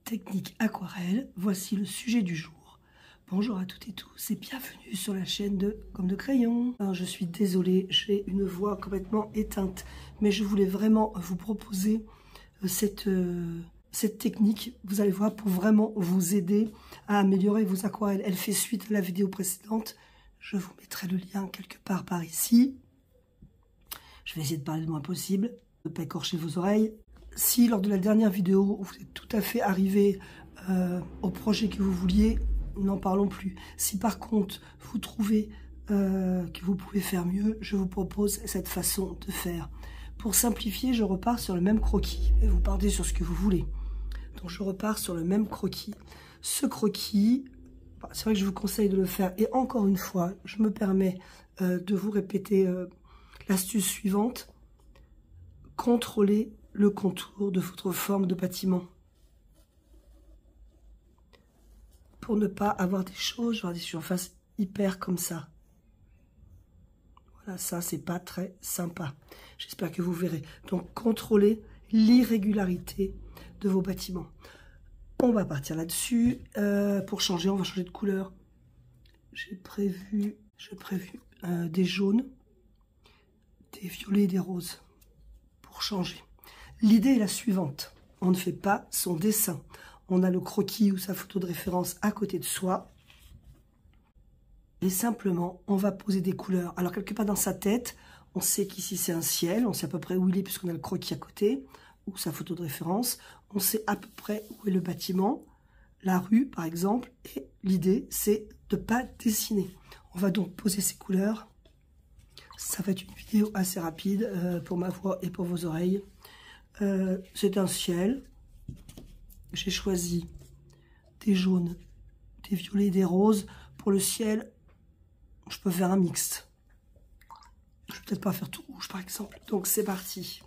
technique aquarelle, voici le sujet du jour. Bonjour à toutes et tous et bienvenue sur la chaîne de Gomme de Crayon. Alors, je suis désolée, j'ai une voix complètement éteinte, mais je voulais vraiment vous proposer cette technique, vous allez voir, pour vraiment vous aider à améliorer vos aquarelles. Elle fait suite à la vidéo précédente, je vous mettrai le lien quelque part par ici. Je vais essayer de parler le moins possible, de ne pas écorcher vos oreilles. Si lors de la dernière vidéo, vous êtes tout à fait arrivé au projet que vous vouliez, n'en parlons plus. Si par contre, vous trouvez que vous pouvez faire mieux, je vous propose cette façon de faire. Pour simplifier, je repars sur le même croquis. Et vous partez sur ce que vous voulez. Donc je repars sur le même croquis. Ce croquis, c'est vrai que je vous conseille de le faire. Et encore une fois, je me permets de vous répéter l'astuce suivante. Contrôlez le contour de votre forme de bâtiment. Pour ne pas avoir des choses, genre des surfaces hyper comme ça. Voilà, ça, c'est pas très sympa. J'espère que vous verrez. Donc, contrôlez l'irrégularité de vos bâtiments. On va partir là-dessus. Pour changer, on va changer de couleur. J'ai prévu des jaunes, des violets et des roses pour changer. L'idée est la suivante. On ne fait pas son dessin. On a le croquis ou sa photo de référence à côté de soi. Et simplement, on va poser des couleurs. Alors, quelque part dans sa tête, on sait qu'ici c'est un ciel. On sait à peu près où il est puisqu'on a le croquis à côté ou sa photo de référence. On sait à peu près où est le bâtiment, la rue par exemple. Et l'idée, c'est de ne pas dessiner. On va donc poser ces couleurs. Ça va être une vidéo assez rapide pour ma voix et pour vos oreilles. C'est un ciel. J'ai choisi des jaunes, des violets et des roses. Pour le ciel, je peux faire un mixte. Je vais peut-être pas faire tout rouge par exemple. Donc c'est parti.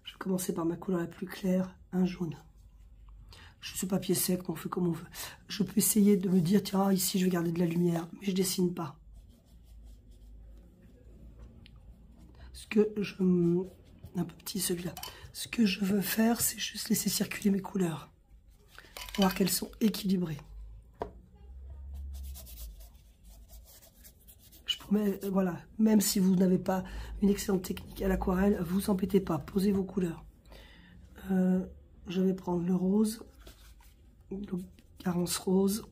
Je vais commencer par ma couleur la plus claire, un jaune. Je suis papier sec, on fait comme on veut. Je peux essayer de me dire, tiens, ici je vais garder de la lumière, mais je dessine pas. Ce que je... Un peu petit celui-là. Ce que je veux faire, c'est juste laisser circuler mes couleurs. Voir qu'elles sont équilibrées. Je promets, voilà, même si vous n'avez pas une excellente technique à l'aquarelle, vous embêtez pas, posez vos couleurs. Je vais prendre le rose, le carence rose,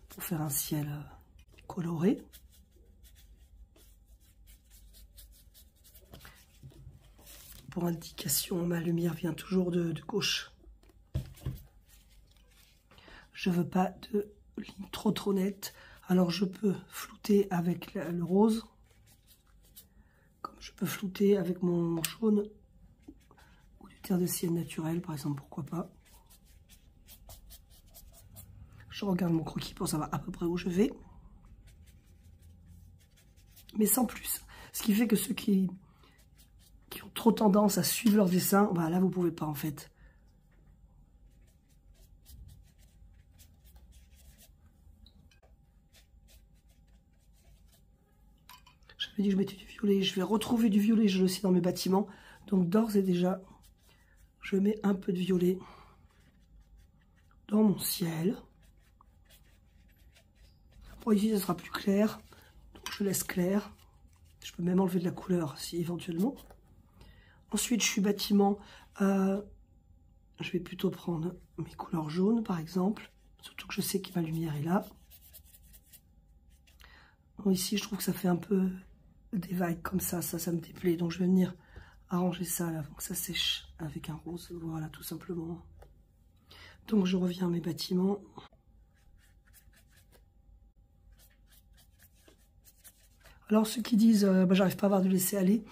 pour faire un ciel coloré. Pour indication, ma lumière vient toujours de gauche. Je veux pas de ligne trop nette. Alors je peux flouter avec le rose, comme je peux flouter avec mon jaune ou du terre de ciel naturel, par exemple, pourquoi pas. Je regarde mon croquis pour savoir à peu près où je vais, mais sans plus. Ce qui fait que ceux qui ont trop tendance à suivre leur dessin, bah là vous pouvez pas en fait. J'avais dit que je mettais du violet, je vais retrouver du violet, je le sais, dans mes bâtiments. Donc d'ores et déjà, je mets un peu de violet dans mon ciel. Bon, ici ça sera plus clair, donc je laisse clair. Je peux même enlever de la couleur si éventuellement. Ensuite, je suis bâtiment, je vais plutôt prendre mes couleurs jaunes, par exemple. Surtout que je sais que ma lumière est là. Bon, ici, je trouve que ça fait un peu des vagues comme ça me déplaît. Donc, je vais venir arranger ça là, avant que ça sèche avec un rose. Voilà, tout simplement. Donc, je reviens à mes bâtiments. Alors, ceux qui disent bah, j'arrive pas à avoir de laisser aller,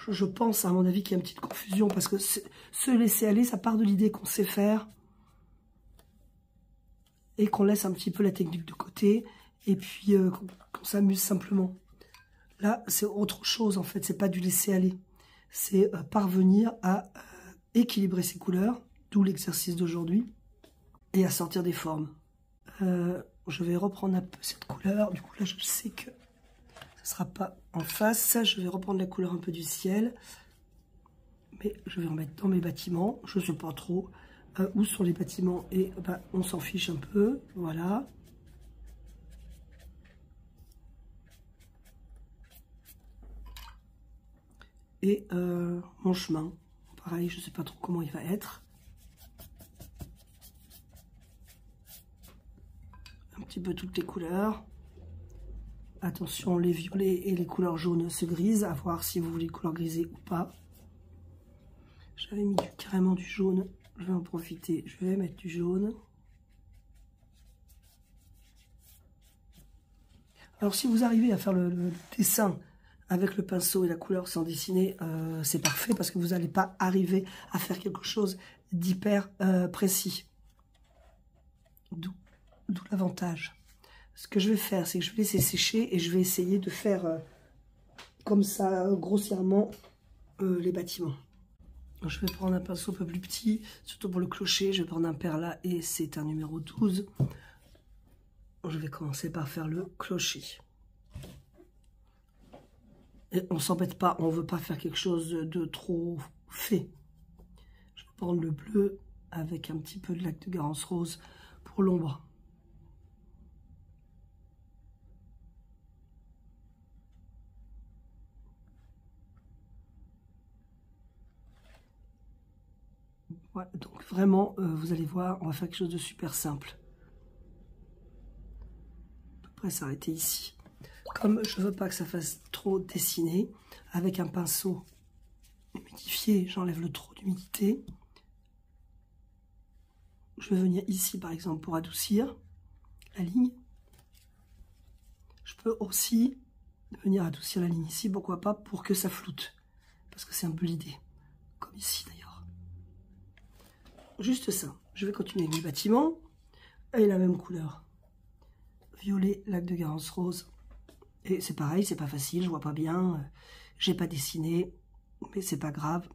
je pense, à mon avis, qu'il y a une petite confusion parce que ce laisser aller, ça part de l'idée qu'on sait faire et qu'on laisse un petit peu la technique de côté et puis qu'on s'amuse simplement. Là, c'est autre chose en fait, c'est pas du laisser aller, c'est parvenir à équilibrer ses couleurs, d'où l'exercice d'aujourd'hui, et à sortir des formes. Je vais reprendre un peu cette couleur, du coup là, je sais que ce sera pas en face. Je vais reprendre la couleur un peu du ciel. Mais je vais en mettre dans mes bâtiments. Je ne sais pas trop. ou sur les bâtiments et bah, on s'en fiche un peu, voilà. Et mon chemin, pareil, je sais pas trop comment il va être. Un petit peu toutes les couleurs. Attention, les violets et les couleurs jaunes se grisent, à voir si vous voulez couleur grisée ou pas. J'avais mis carrément du jaune, je vais en profiter, je vais mettre du jaune. Alors si vous arrivez à faire le dessin avec le pinceau et la couleur sans dessiner, c'est parfait parce que vous n'allez pas arriver à faire quelque chose d'hyper précis. D'où l'avantage. Ce que je vais faire, c'est que je vais laisser sécher et je vais essayer de faire comme ça, grossièrement, les bâtiments. Je vais prendre un pinceau un peu plus petit, surtout pour le clocher. Je vais prendre un perla et c'est un numéro 12. Je vais commencer par faire le clocher. Et on s'embête pas, on ne veut pas faire quelque chose de trop fait. Je vais prendre le bleu avec un petit peu de lac de Garance rose pour l'ombre. Voilà, donc vraiment, vous allez voir, on va faire quelque chose de super simple. À peu près s'arrêter ici. Comme je ne veux pas que ça fasse trop dessiner, avec un pinceau humidifié, j'enlève le trop d'humidité. Je vais venir ici, par exemple, pour adoucir la ligne. Je peux aussi venir adoucir la ligne ici, pourquoi pas, pour que ça floute. Parce que c'est un peu l'idée, comme ici d'ailleurs. Juste ça. Je vais continuer avec mes bâtiments, et la même couleur. Violet, lac de Garance rose. Et c'est pareil, c'est pas facile, je vois pas bien, j'ai pas dessiné, mais c'est pas grave,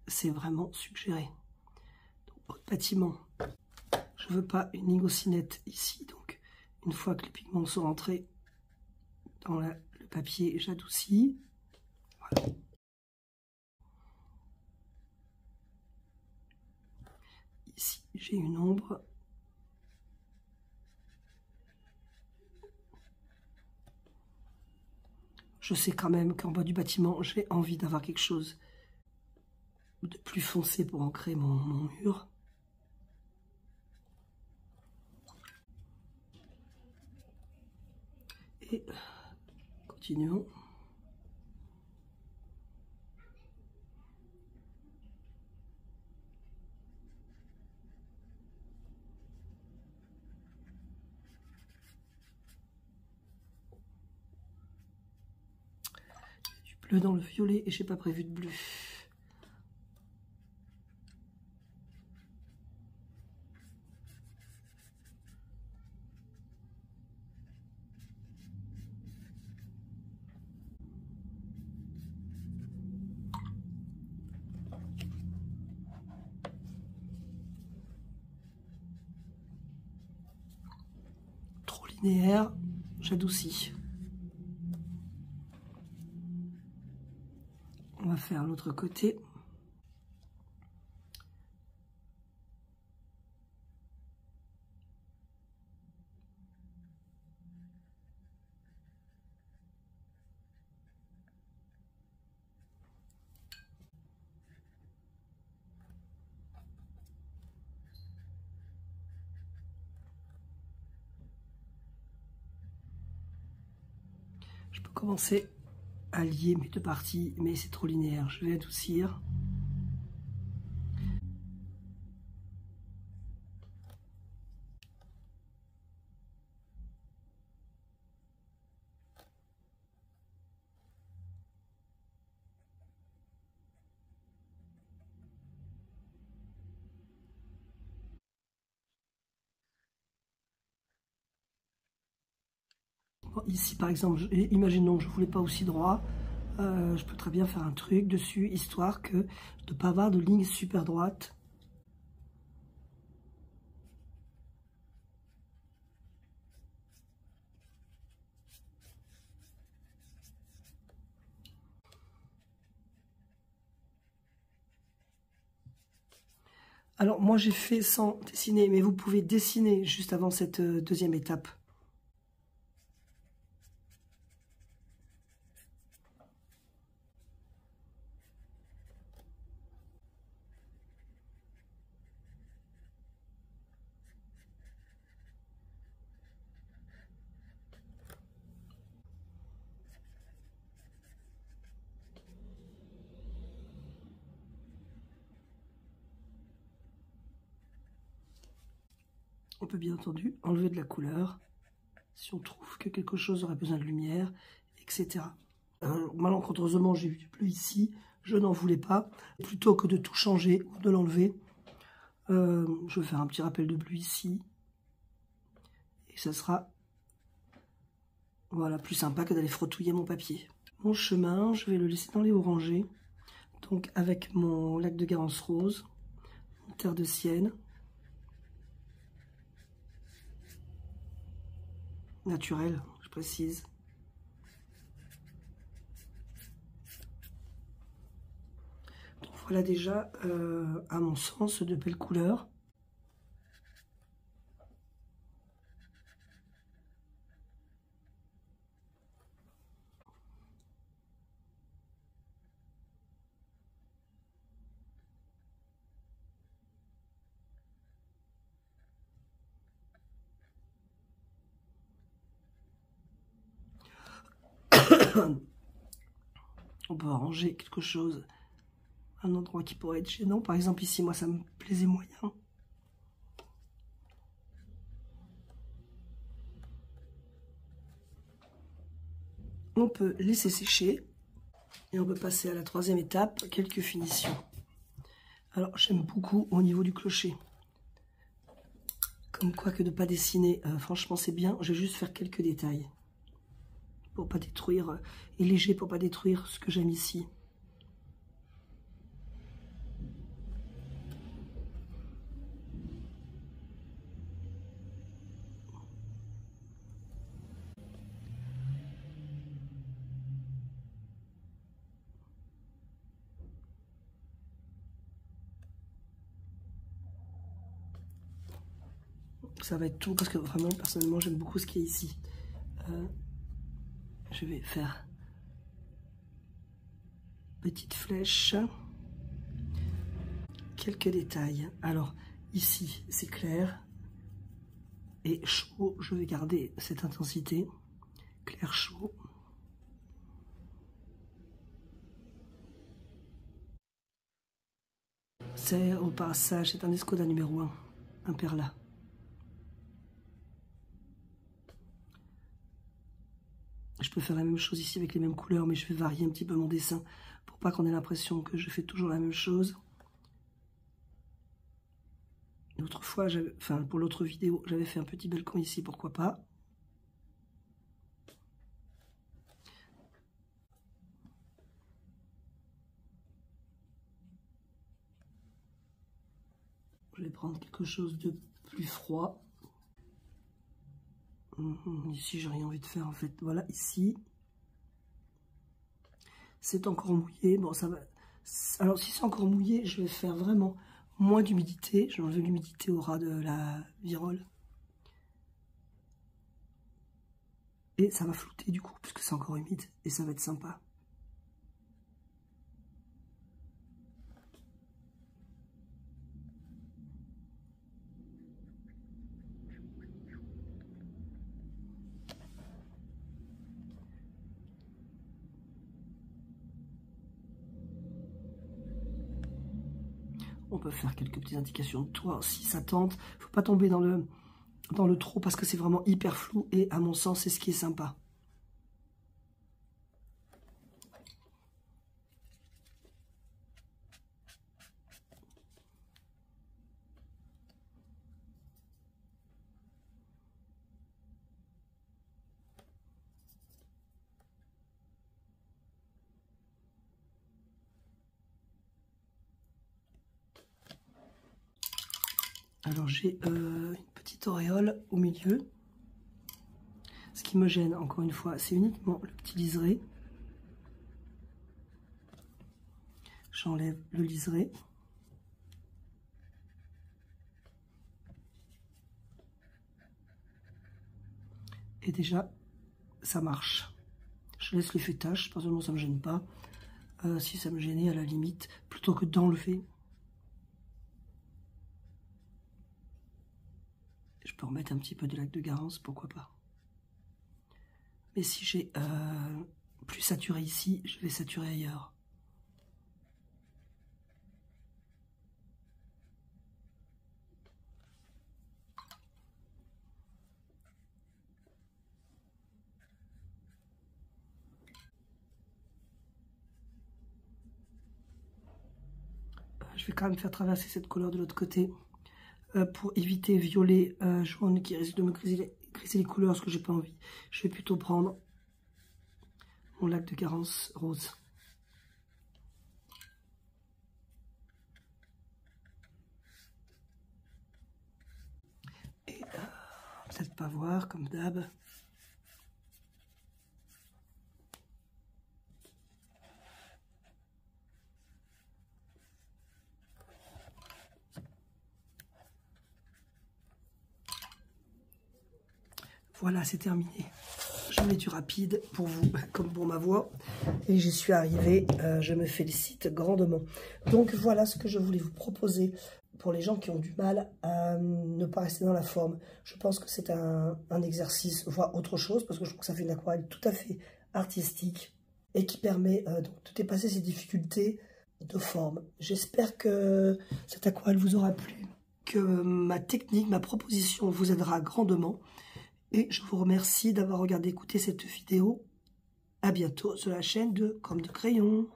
c'est vraiment suggéré. Donc, autre bâtiment, je veux pas une ligne aussi nette ici, donc une fois que les pigments sont rentrés dans le papier, j'adoucis. Voilà. Ici, j'ai une ombre. Je sais quand même qu'en bas du bâtiment, j'ai envie d'avoir quelque chose de plus foncé pour ancrer mon mur. Et continuons. Bleu dans le violet et j'ai pas prévu de bleu. Trop linéaire, j'adoucis. On va faire l'autre côté. Je peux commencer à lier mes deux parties, mais c'est trop linéaire. Je vais adoucir. Bon, ici, par exemple, imaginons que je ne voulais pas aussi droit. Je peux très bien faire un truc dessus, histoire que de ne pas avoir de ligne super droite. Alors moi j'ai fait sans dessiner, mais vous pouvez dessiner juste avant cette deuxième étape. On peut bien entendu enlever de la couleur si on trouve que quelque chose aurait besoin de lumière, etc. Malencontreusement, j'ai vu du bleu ici, je n'en voulais pas. Plutôt que de tout changer ou de l'enlever, je vais faire un petit rappel de bleu ici. Et ça sera voilà, plus sympa que d'aller frottouiller mon papier. Mon chemin, je vais le laisser dans les orangés. Donc avec mon lac de Garance rose, mon terre de Sienne. Naturel, je précise. Donc voilà déjà, à mon sens, de belles couleurs. On peut arranger quelque chose, un endroit qui pourrait être gênant. Par exemple ici, moi ça me plaisait moyen. On peut laisser sécher et on peut passer à la troisième étape, quelques finitions. Alors j'aime beaucoup au niveau du clocher. Comme quoi que de ne pas dessiner, franchement c'est bien. Je vais juste faire quelques détails pour pas détruire, et léger pour pas détruire ce que j'aime ici. Ça va être tout parce que vraiment personnellement j'aime beaucoup ce qui est ici. Je vais faire petite flèche, quelques détails. Alors ici c'est clair et chaud, je vais garder cette intensité, clair chaud. C'est au passage, c'est un Escoda numéro 1, un Perla. Je peux faire la même chose ici avec les mêmes couleurs, mais je vais varier un petit peu mon dessin pour pas qu'on ait l'impression que je fais toujours la même chose. L'autre fois, enfin pour l'autre vidéo, j'avais fait un petit balcon ici, pourquoi pas. Je vais prendre quelque chose de plus froid. Ici, j'ai rien envie de faire en fait. Voilà, ici. C'est encore mouillé. Bon, ça va. Alors, si c'est encore mouillé, je vais faire vraiment moins d'humidité. Je vais enlever l'humidité au ras de la virole. Et ça va flotter du coup, puisque c'est encore humide. Et ça va être sympa. On peut faire quelques petites indications de toit si ça tente. Faut pas tomber dans le trop parce que c'est vraiment hyper flou. Et à mon sens, c'est ce qui est sympa. Alors j'ai une petite auréole au milieu. Ce qui me gêne, encore une fois, c'est uniquement le petit liseré. J'enlève le liseré. Et déjà, ça marche. Je laisse l'effet tache, personnellement ça ne me gêne pas. Si ça me gênait, à la limite, plutôt que d'enlever, je peux remettre un petit peu de lac de Garance, pourquoi pas. Mais si j'ai plus saturé ici, je vais saturer ailleurs. Je vais quand même faire traverser cette couleur de l'autre côté pour éviter violet, jaune qui risque de me griser les couleurs, ce que j'ai pas envie. Je vais plutôt prendre mon lac de Garance rose. Et peut-être pas voir comme d'hab. Voilà, c'est terminé. Je mets du rapide pour vous, comme pour ma voix. Et j'y suis arrivée. Je me félicite grandement. Donc, voilà ce que je voulais vous proposer pour les gens qui ont du mal à ne pas rester dans la forme. Je pense que c'est un exercice, voire autre chose, parce que je trouve que ça fait une aquarelle tout à fait artistique et qui permet donc de dépasser ces difficultés de forme. J'espère que cette aquarelle vous aura plu, que ma technique, ma proposition vous aidera grandement. Et je vous remercie d'avoir regardé, écouté cette vidéo. À bientôt sur la chaîne de Comme de Crayon.